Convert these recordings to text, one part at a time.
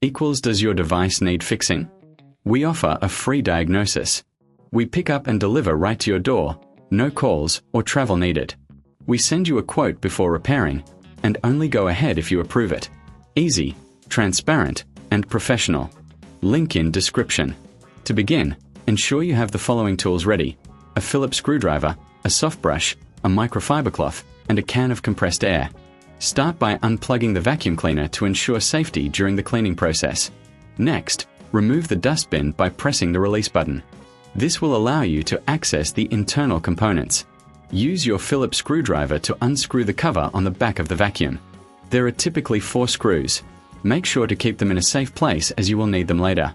equals does your device need fixing? We offer a free diagnosis. We pick up and deliver right to your door, no calls or travel needed. We send you a quote before repairing, and only go ahead if you approve it. Easy, transparent, and professional. Link in description. To begin, ensure you have the following tools ready: a Phillips screwdriver, a soft brush, a microfiber cloth, and a can of compressed air. Start by unplugging the vacuum cleaner to ensure safety during the cleaning process. Next, remove the dustbin by pressing the release button. This will allow you to access the internal components. Use your Phillips screwdriver to unscrew the cover on the back of the vacuum. There are typically 4 screws. Make sure to keep them in a safe place as you will need them later.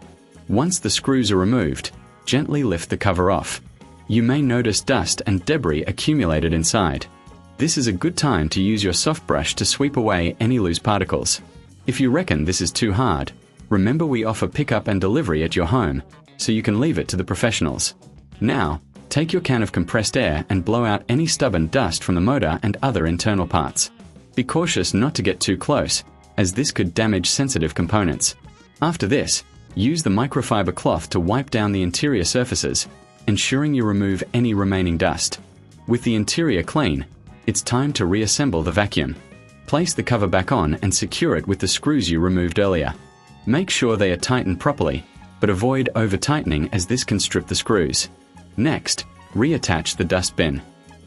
Once the screws are removed, gently lift the cover off. You may notice dust and debris accumulated inside. This is a good time to use your soft brush to sweep away any loose particles. If you reckon this is too hard, remember we offer pickup and delivery at your home, so you can leave it to the professionals. Now, take your can of compressed air and blow out any stubborn dust from the motor and other internal parts. Be cautious not to get too close, as this could damage sensitive components. After this, use the microfiber cloth to wipe down the interior surfaces, ensuring you remove any remaining dust. With the interior clean, it's time to reassemble the vacuum. Place the cover back on and secure it with the screws you removed earlier. Make sure they are tightened properly, but avoid over-tightening as this can strip the screws. Next, reattach the dustbin.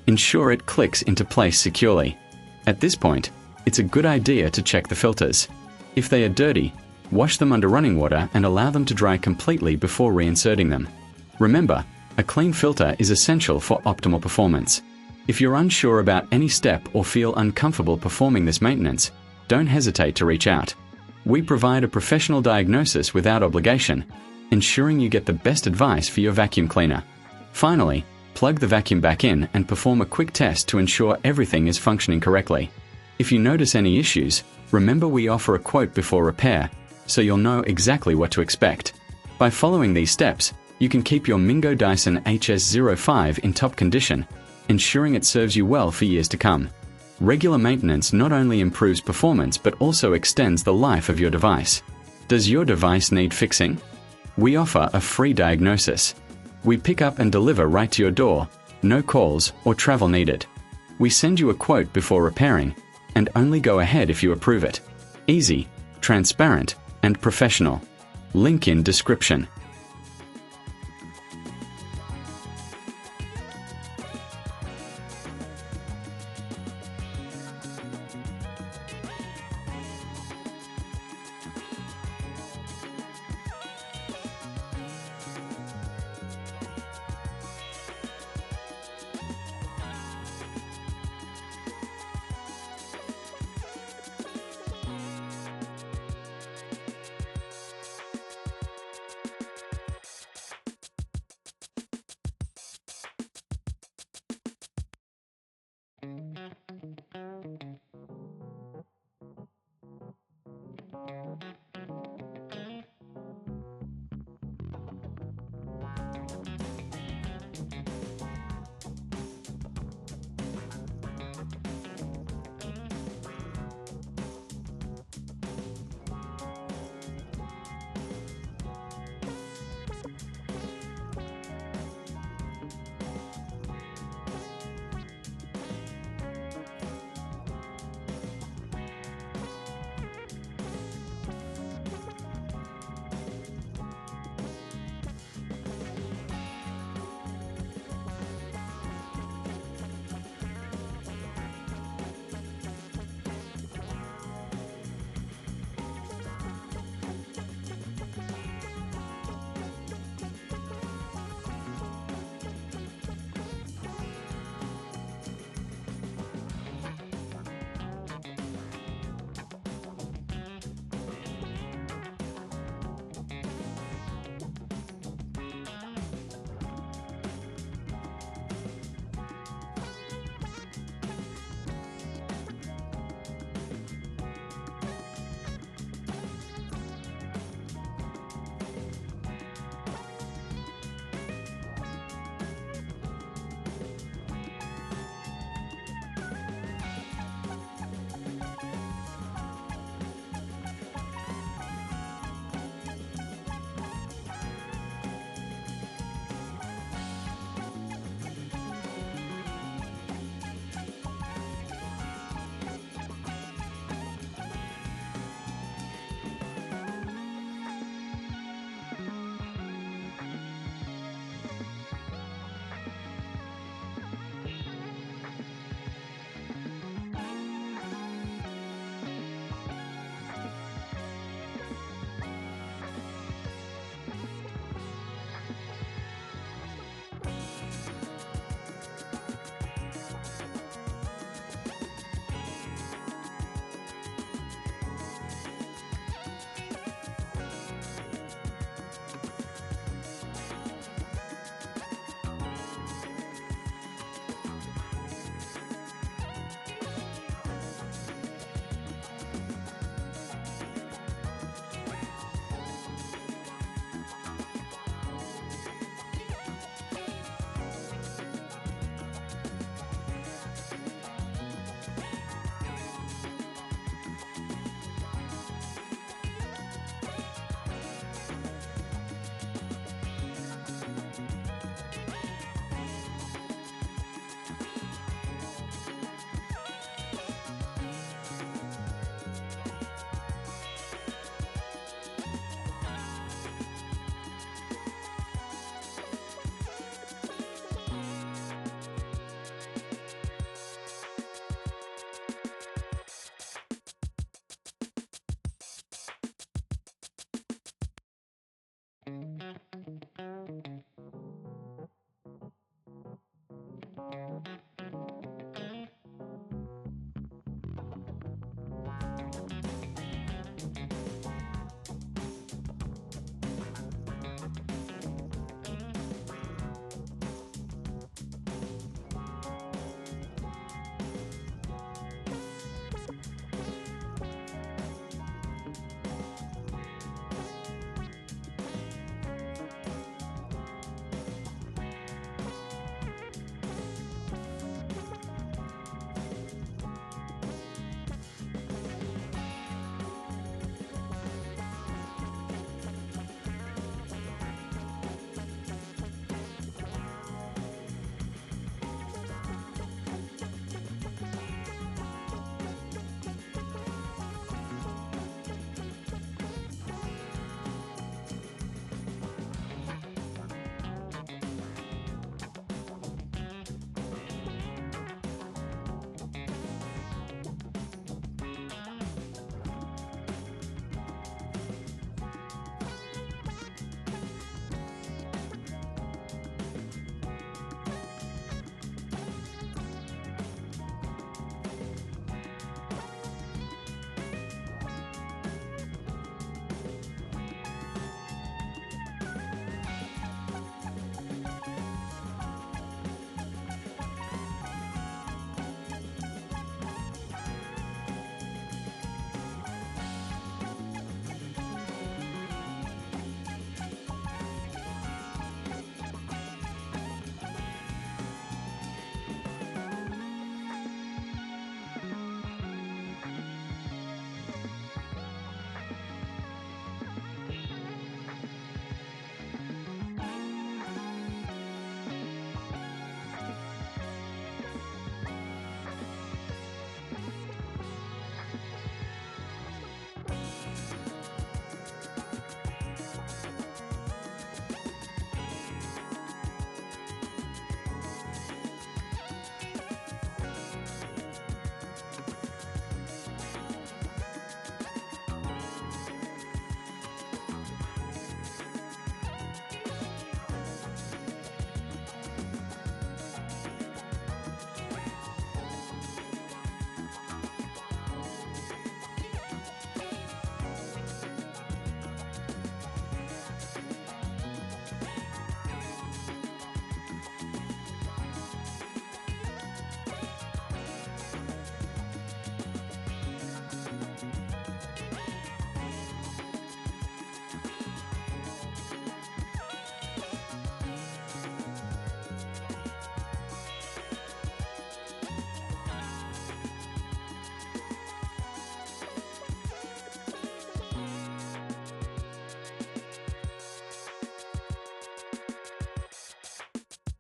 Ensure it clicks into place securely. At this point, it's a good idea to check the filters. If they are dirty, wash them under running water and allow them to dry completely before reinserting them. Remember, a clean filter is essential for optimal performance. If you're unsure about any step or feel uncomfortable performing this maintenance, don't hesitate to reach out. We provide a professional diagnosis without obligation, ensuring you get the best advice for your vacuum cleaner. Finally, plug the vacuum back in and perform a quick test to ensure everything is functioning correctly. If you notice any issues, remember we offer a quote before repair, so you'll know exactly what to expect. By following these steps, you can keep your Mingo Dyson HS05 in top condition, ensuring it serves you well for years to come. Regular maintenance not only improves performance but also extends the life of your device. Does your device need fixing? We offer a free diagnosis. We pick up and deliver right to your door, no calls or travel needed. We send you a quote before repairing, and only go ahead if you approve it. Easy, transparent, and professional. Link in description.